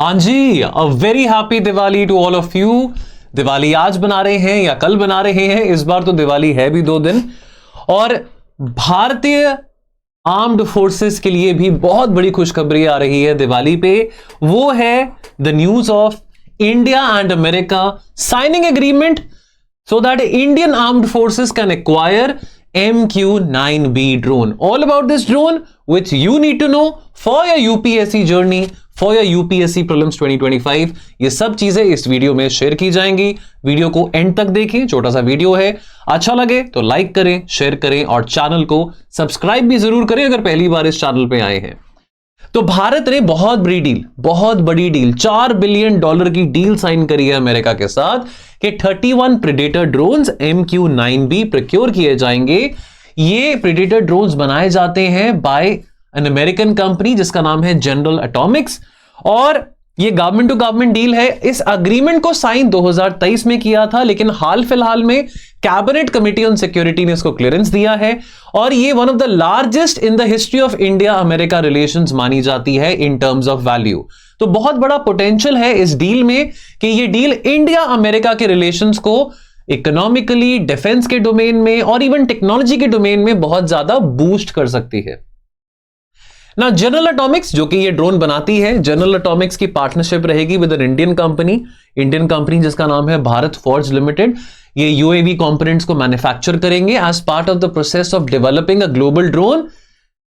हाँ जी, a very happy Diwali to all of you. Diwali आज बना रहे हैं या कल बना रहे हैं, इस बार तो दिवाली है भी 2 दिन। और भारतीय आर्म्ड फोर्सेस के लिए भी बहुत बड़ी खुशखबरी आ रही है दिवाली पे। वो है the news of India and America signing agreement so that Indian armed forces can acquire MQ-9B drone. All about this drone which you need to know for your UPSC journey, for your UPSC prelims 2025. ये सब चीजें इस video में share की जाएंगी। Video को and तक देखें, छोटा सा वीडियो है। अच्छा लगे तो लाइक करें, शेयर करें और चैनल को सब्सक्राइब भी जरूर करें अगर पहली बार इस चैनल पे आए हैं। तो भारत ने बहुत बड़ी डील $4 बिलियन की डील साइन करी है अमेरिका के साथ कि 31 प्रेडेटर ड्रोन्स MQ-9B प्रोक्योर किए जाएंगे। ये प्रेडेटर ड्रोन्स बनाए जाते हैं बाय एन अमेरिकन कंपनी जिसका नाम है जनरल एटॉमिक्स, और ये गवर्नमेंट टू गवर्नमेंट डील है। इस अग्रीमेंट को साइन 2023 में किया था, लेकिन हाल फिलहाल में कैबिनेट कमिटी ऑन सिक्योरिटी ने इसको क्लियरेंस दिया है, और ये one of the largest in the history of India America relations मानी जाती है इन टर्म्स ऑफ वैल्यू। तो बहुत बड़ा पोटेंशियल है इस डील में कि ये डील इंडिया अमेरिका के रिलेशंस को इकोनॉमिकली, डिफेंस के डोमेन में और इवन टेक्नोलॉजी के डोमेन में बहुत ज्यादा बूस्ट कर सकती है ना। जनरल एटॉमिक्स जो कि ये ड्रोन बनाती है, जनरल एटॉमिक्स की पार्टनरशिप रहेगी विद एन इंडियन कंपनी जिसका नाम है भारत फॉर्ज लिमिटेड। ये यूएवी कंपोनेंट्स को मैन्युफैक्चर करेंगे as part of the process of developing a global drone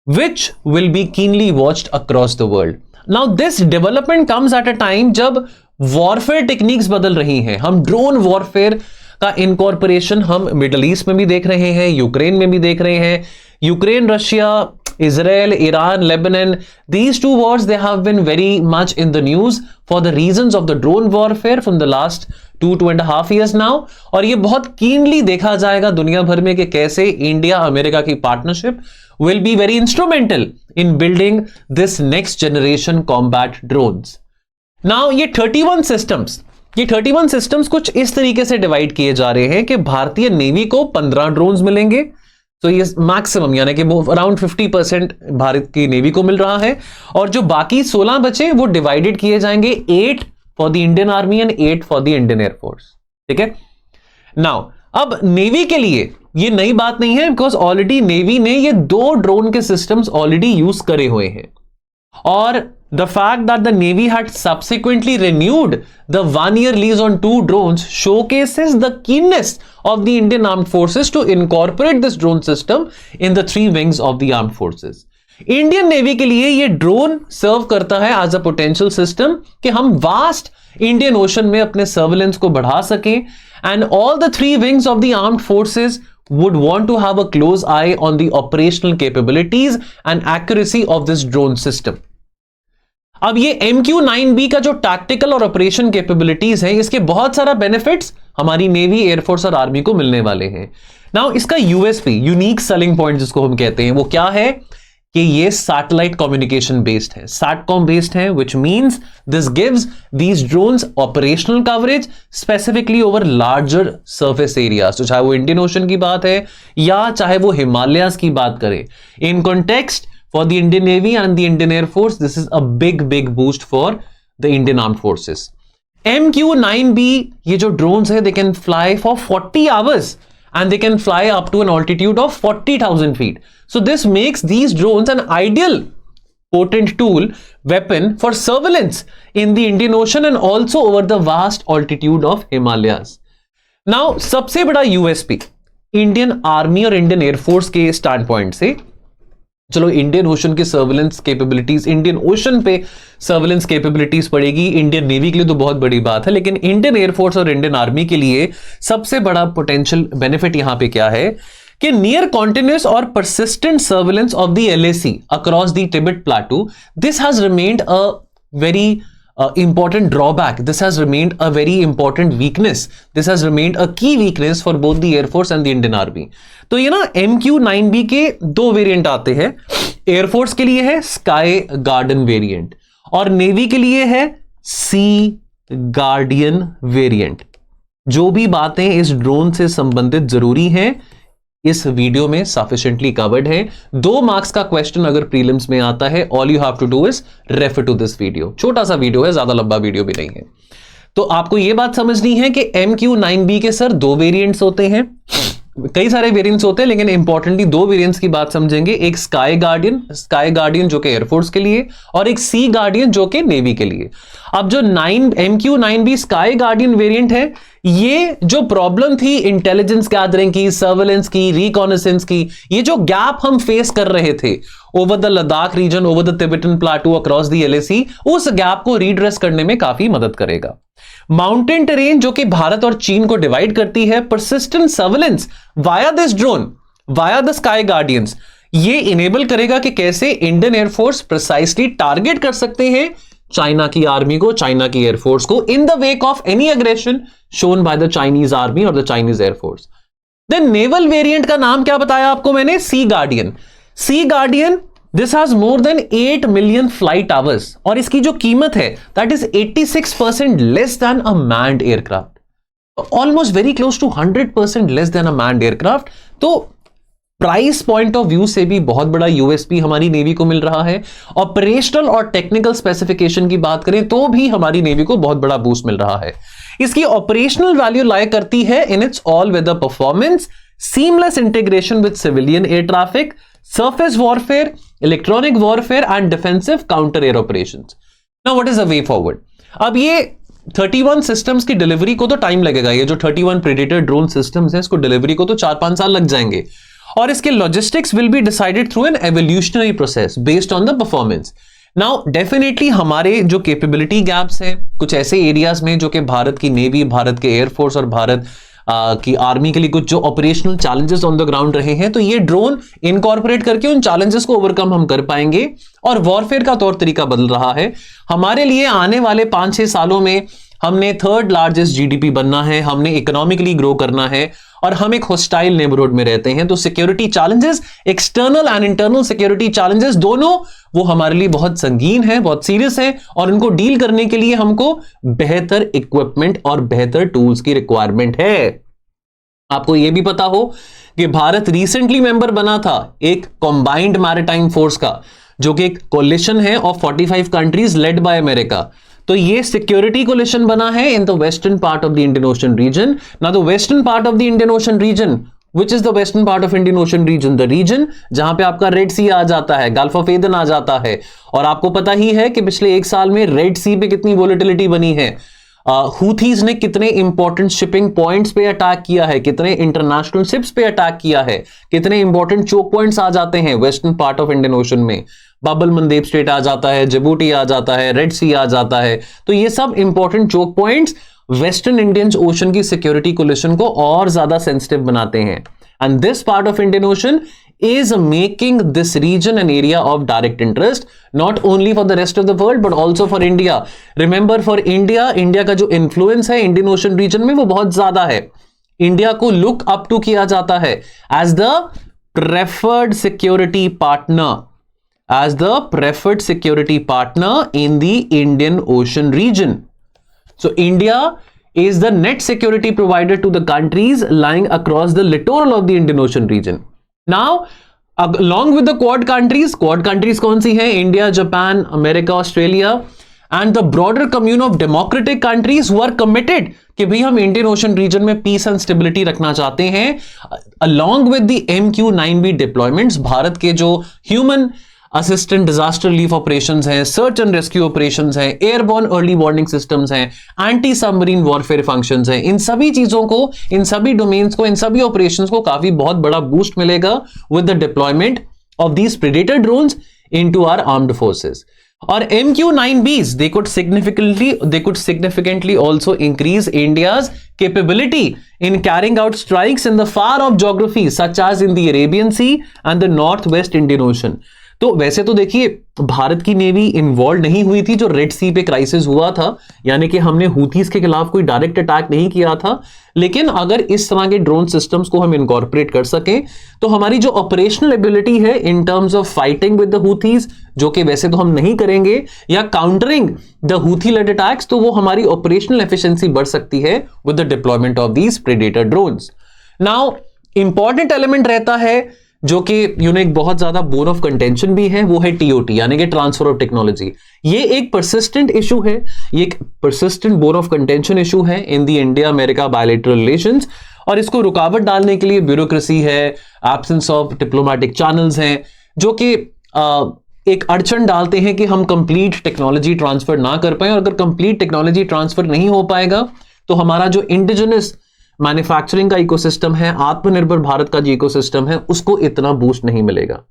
which will be keenly watched across the world. Now this development comes at a time जब warfare techniques बदल रही हैं। हम ड्रोन वॉरफेयर का incorporation हम Middle East में भी देख रहे हैं, यूक्रेन में भी देख रहे हैं। Ukraine, Russia, Israel, Iran, Lebanon, these two wars, they have been very much in the news for the reasons of the drone warfare from the last 2.5 years now. और ये बहुत कीनली देखा जाएगा दुनिया भर में कि कैसे इंडिया अमेरिका की partnership will be very instrumental in building this next generation combat drones. Now ये 31 systems कुछ इस तरीके से डिवाइड किए जा रहे हैं कि भारतीय नेवी को 15 ड्रोन्स मिलेंगे। तो ये मैक्सिमम यानी कि अराउंड 50% भारत की नेवी को मिल रहा है, और जो बाकी 16 बचे वो डिवाइडेड किए जाएंगे 8 for the Indian army and 8 for the Indian air force. ठीक है। नाउ अब नेवी के लिए ये नई बात नहीं है, बिकॉज ऑलरेडी नेवी ने ये 2 ड्रोन के सिस्टम्स ऑलरेडी यूज करे हुए हैं, और the fact that the Navy had subsequently renewed the 1-year lease on 2 drones showcases the keenness of the Indian Armed Forces to incorporate this drone system in the 3 wings of the Armed Forces. Indian Navy के लिए ये drone सर्व करता है as a potential system कि हम vast Indian ocean में अपने surveillance को बढ़ा सकें, and all the 3 wings of the Armed Forces would want to have a close eye on the operational capabilities and accuracy of this drone system. अब ये MQ-9B का जो टैक्टिकल और ऑपरेशन कैपेबिलिटीज है, इसके बहुत सारा बेनिफिट्स हमारी नेवी, एयरफोर्स और आर्मी को मिलने वाले हैं। नाउ इसका यूएसपी, यूनिक सेलिंग पॉइंट जिसको हम कहते हैं, वो क्या है कि ये सैटेलाइट कम्युनिकेशन बेस्ड है, सैटकॉम बेस्ड है, which means this gives these drones operational coverage specifically over larger surface areas. तो चाहे वो इंडियन ओशन की बात है या चाहे वो हिमालयाज की बात करें, in context for the Indian Navy and the Indian Air Force, this is a big boost for the Indian Armed Forces. MQ-9B ये जो drones है, they can fly for 40 hours and they can fly up to an altitude of 40,000 feet. So this makes these drones an ideal potent tool weapon for surveillance in the Indian Ocean and also over the vast altitude of Himalayas. Now सबसे बड़ा USP Indian army और Indian air force के stand point से, चलो Indian ocean के surveillance capabilities, Indian ocean पे surveillance capabilities पड़ेगी Indian navy के लिए तो बहुत बड़ी बात है, लेकिन इंडियन एयरफोर्स और इंडियन आर्मी के लिए सबसे बड़ा पोटेंशियल बेनिफिट यहां पे क्या है कि नियर कॉन्टिन्यूअस और persistent surveillance of the LAC across the Tibet प्लेटू, this has remained a very important drawback. This has remained a very important weakness. This has remained a key weakness for both the Air Force and the Indian Army. तो ये ना MQ-9B के 2 variant आते हैं। Air force के लिए है sky garden variant और नेवी के लिए है सी गार्डियन वेरिएंट। जो भी बातें इस ड्रोन से संबंधित जरूरी हैं इस वीडियो में सफिशिएंटली कवर्ड है। 2 मार्क्स का क्वेश्चन अगर प्रीलिम्स में आता है, all you have to do is refer to this video. छोटा सा वीडियो है, ज्यादा लंबा वीडियो भी नहीं है। तो आपको यह बात समझनी है कि MQ9B के सर 2 वेरिएंट्स होते हैं, कई सारे वेरिएंट्स होते हैं, लेकिन इंपॉर्टेंटली 2 वेरिएंट्स की बात समझेंगे। एक स्काई गार्डियन जो कि एयरफोर्स के लिए, और एक सी गार्डियन जो कि नेवी के लिए। अब जो MQ9B स्काई गार्डियन वेरिएंट है, ये जो प्रॉब्लम थी इंटेलिजेंस गैदरिंग की, सर्वेलेंस की, रिकॉनेसेंस की, ये जो गैप हम फेस कर रहे थे over the Ladakh region, over the Tibetan plateau, across the LAC, उस गैप को रीड्रेस करने में काफी मदद करेगा। माउंटेन टेरेन जो कि भारत और चीन को डिवाइड करती है, persistent surveillance via this drone, via the sky guardians, ये इनेबल करेगा कि कैसे इंडियन एयरफोर्स प्रिसाइसली टारगेट कर सकते हैं चाइना की आर्मी को, चाइना की एयरफोर्स को, in the wake of any aggression shown by the Chinese army और the Chinese air force. Then naval variant का नाम क्या बताया आपको मैंने? Sea Guardian. Sea Guardian this has more than 8 million flight hours, और इसकी जो कीमत है that is 86% less than a manned aircraft, almost very close to 100% less than a manned aircraft. तो प्राइस पॉइंट ऑफ व्यू से भी बहुत बड़ा यूएसपी हमारी नेवी को मिल रहा है। ऑपरेशनल और टेक्निकल स्पेसिफिकेशन की बात करें तो भी हमारी नेवी को बहुत बड़ा बूस्ट मिल रहा है। इसकी ऑपरेशनल वैल्यू लाई करती है in its all weather performance, seamless integration with civilian air traffic, surface warfare, electronic warfare and defensive counter air operations. Now what is the way forward? अब ये 31 सिस्टम्स की डिलीवरी को तो टाइम लगेगा। ये जो 31 प्रेडेटर ड्रोन सिस्टम्स हैं, इसको डिलीवरी को तो 4-5 साल लग जाएंगे, और इसके logistics will be decided through an evolutionary process based on the performance. Now definitely हमारे जो कैपेबिलिटी गैप्स हैं कुछ ऐसे एरियाज में जो कि भारत की नेवी, भारत के एयरफोर्स और भारत की आर्मी के लिए कुछ जो operational challenges on the ground रहे हैं, तो ये ड्रोन इनकॉर्पोरेट करके उन चैलेंजेस को ओवरकम हम कर पाएंगे। और वॉरफेयर का तौर तरीका बदल रहा है हमारे लिए। आने वाले 5-6 सालों में हमने 3rd लार्जेस्ट GDP बनना है, हमने इकोनॉमिकली ग्रो करना है, और हम एक होस्टाइल नेबरहुड में रहते हैं। तो security challenges, external and internal security challenges दोनों वो हमारे लिए बहुत संगीन है, बहुत सीरियस है, और उनको डील करने के लिए हमको बेहतर इक्विपमेंट और बेहतर टूल्स की रिक्वायरमेंट है। आपको यह भी पता हो कि भारत रिसेंटली मेंबर बना था एक कंबाइंड मैरिटाइम फोर्स का, जो कि एक कोलिशन है of 45 countries led by America. तो ये सिक्योरिटी कोलिशन बना है in the western part of the Indian Ocean region. Now the western part of the Indian Ocean region, which is the western part of Indian Ocean region? The region जहां पे आपका red सी आ जाता है, gulf of Aden आ जाता है। और आपको पता ही है कि पिछले 1 साल में रेड सी पे कितनी वोलेटिलिटी बनी है। हुथीज ने कितने इंपॉर्टेंट शिपिंग पॉइंट्स पे अटैक किया है, कितने इंटरनेशनल शिप्स पे अटैक किया है, कितने इंपॉर्टेंट चोक पॉइंट्स आ जाते हैं western part of Indian ocean में। बाबल मंदेब स्ट्रेट आ जाता है, जिबूटी आ जाता है, रेड सी आ जाता है। तो ये सब important choke points western Indian Ocean की सिक्योरिटी कोलिशन को और ज्यादा सेंसिटिव बनाते हैं। And this part of Indian Ocean is making this region an area of direct interest, not only for the rest of the world but also for India. Remember, for India का जो influence है Indian Ocean region में वो बहुत ज्यादा है। India को look up to किया जाता है as the preferred security partner, as the preferred security partner in the Indian Ocean region. So India is the net security provider to the countries lying across the littoral of the Indian Ocean region. Now, along with the quad countries कौन सी हैं? India, Japan, America, Australia, and the broader commune of democratic countries who are committed कि भाई हम Indian Ocean region में peace and stability रखना चाहते हैं। Along with the MQ9B deployments, Bharat के जो human assistant disaster relief operations हैं, सर्च एंड रेस्क्यू ऑपरेशंस हैं, एयरबॉर्न अर्ली वार्निंग सिस्टम्स हैं, एंटी सबमरीन वॉरफेयर फंक्शंस हैं, इन सभी चीजों को, इन सभी डोमेन्स को, इन सभी ऑपरेशंस को काफी बहुत बड़ा बूस्ट मिलेगा with the deployment of these predator drones into our armed forces. और MQ9Bs they could significantly also increase India's capability in carrying out strikes in the far off geographies such as in the Arabian Sea and the Northwest Indian Ocean. तो वैसे तो देखिए भारत की navy involve नहीं हुई थी जो रेड सी पे क्राइसिस हुआ था, यानी कि हमने हुथीज के खिलाफ कोई डायरेक्ट अटैक नहीं किया था। लेकिन अगर इस तरह के ड्रोन सिस्टम्स को हम इनकॉर्पोरेट कर सकें तो हमारी जो ऑपरेशनल एबिलिटी है in terms of fighting with the Houthis, जो कि वैसे तो हम नहीं करेंगे, या countering the Houthi led attacks, तो वो हमारी ऑपरेशनल एफिशिएंसी बढ़ सकती है with the deployment of these predator drones. Now important element रहता है जो कि एक बहुत ज्यादा बोन ऑफ कंटेंशन भी है, वो है टीओटी यानी कि ट्रांसफर ऑफ टेक्नोलॉजी। ये एक परसिस्टेंट इशू है, ये एक persistent bone of contention issue है in the India America bilateral relations, और इसको रुकावट डालने के लिए ब्यूरोक्रेसी है, एब्सेंस ऑफ डिप्लोमेटिक चैनल्स हैं, जो कि एक अड़चन डालते हैं कि हम कंप्लीट टेक्नोलॉजी ट्रांसफर ना कर पाए। और अगर कंप्लीट टेक्नोलॉजी ट्रांसफर नहीं हो पाएगा तो हमारा जो इंडिजिनस मैन्युफैक्चरिंग का इकोसिस्टम है, आत्मनिर्भर भारत का जो इकोसिस्टम है, उसको इतना बूस्ट नहीं मिलेगा।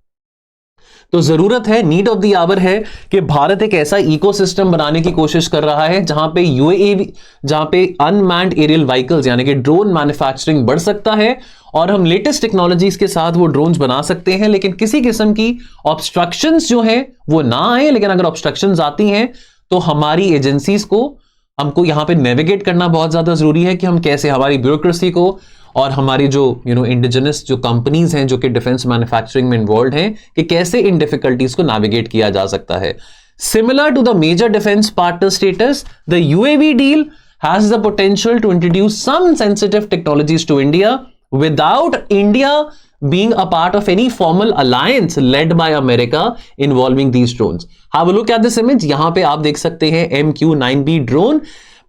तो जरूरत है, नीड ऑफ द आवर है कि भारत एक ऐसा इकोसिस्टम बनाने की कोशिश कर रहा है जहां पे यूएवी, जहां पे अनमैन्ड एरियल व्हीकल्स यानी कि ड्रोन मैन्युफैक्चरिंग बढ़ सकता है और हम लेटेस्ट टेक्नोलॉजीज के साथ वो ड्रोन्स बना सकते हैं, लेकिन किसी किस्म की ऑब्स्ट्रक्शंस जो है वो ना आए। लेकिन अगर ऑब्स्ट्रक्शंस आती हैं तो हमारी एजेंसीज को, हमको यहां पे नेविगेट करना बहुत ज्यादा जरूरी है कि हम कैसे हमारी ब्यूरोक्रेसी को और हमारी जो इंडिजिनस जो कंपनीज हैं जो कि डिफेंस मैन्युफैक्चरिंग में इन्वॉल्व हैं, कि कैसे इन डिफिकल्टीज को नेविगेट किया जा सकता है। Similar to the major defence partner status, the UAV deal has the potential to introduce some sensitive technologies to India without India being a part of any formal alliance led by America involving these drones. Have a look at this image. यहां पे आप देख सकते हैं MQ-9B drone.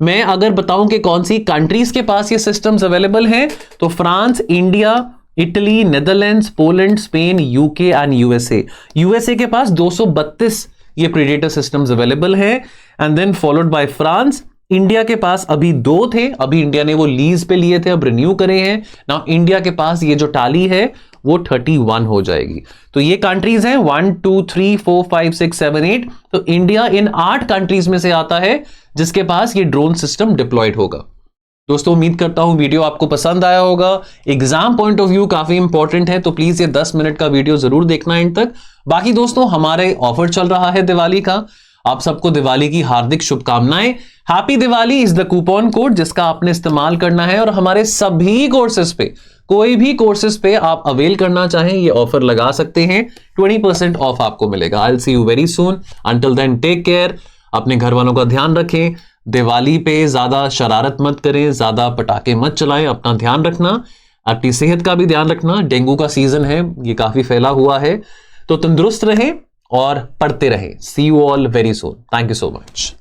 मैं अगर बताऊं कि कौन सी कंट्रीज के पास ये सिस्टम्स अवेलेबल हैं, तो France, India, Italy, Netherlands, Poland, Spain, UK and USA. USA के पास 232 ये प्रेडेटर सिस्टम्स अवेलेबल हैं, and then followed by France. India के पास अभी 2 थे, अभी इंडिया ने वो लीज पे लिए थे, अब रिन्यू करे हैं। नाउ इंडिया के पास ये जो टाली है वो 31 हो जाएगी। तो ये कंट्रीज हैं 1 2 3 4 5 6 7 8। तो इंडिया इन 8 कंट्रीज में से आता है जिसके पास ये ड्रोन सिस्टम डिप्लॉयड होगा। दोस्तों उम्मीद करता हूं वीडियो आपको पसंद आया होगा। एग्जाम पॉइंट ऑफ व्यू काफी इंपॉर्टेंट है, तो प्लीज ये 10 मिनट का वीडियो जरूर देखना एंड तक। बाकी दोस्तों हमारे ऑफर चल रहा है दिवाली का, आप सबको दिवाली की हार्दिक शुभकामनाएं। Happy Diwali is the coupon code जिसका आपने इस्तेमाल करना है, और हमारे सभी कोर्सेज पे, कोई भी कोर्सेज पे आप अवेल करना चाहें ये ऑफर लगा सकते हैं। 20% ऑफ आपको मिलेगा। I will see you very soon. Until then take care, अपने घर वालों का ध्यान रखें। दिवाली पे ज्यादा शरारत मत करें, ज्यादा पटाखे मत चलाएं, अपना ध्यान रखना, अपनी सेहत का भी ध्यान रखना। डेंगू का सीजन है, ये काफी फैला हुआ है, तो तंदुरुस्त रहें और पढ़ते रहें। See you all very soon. Thank you so much.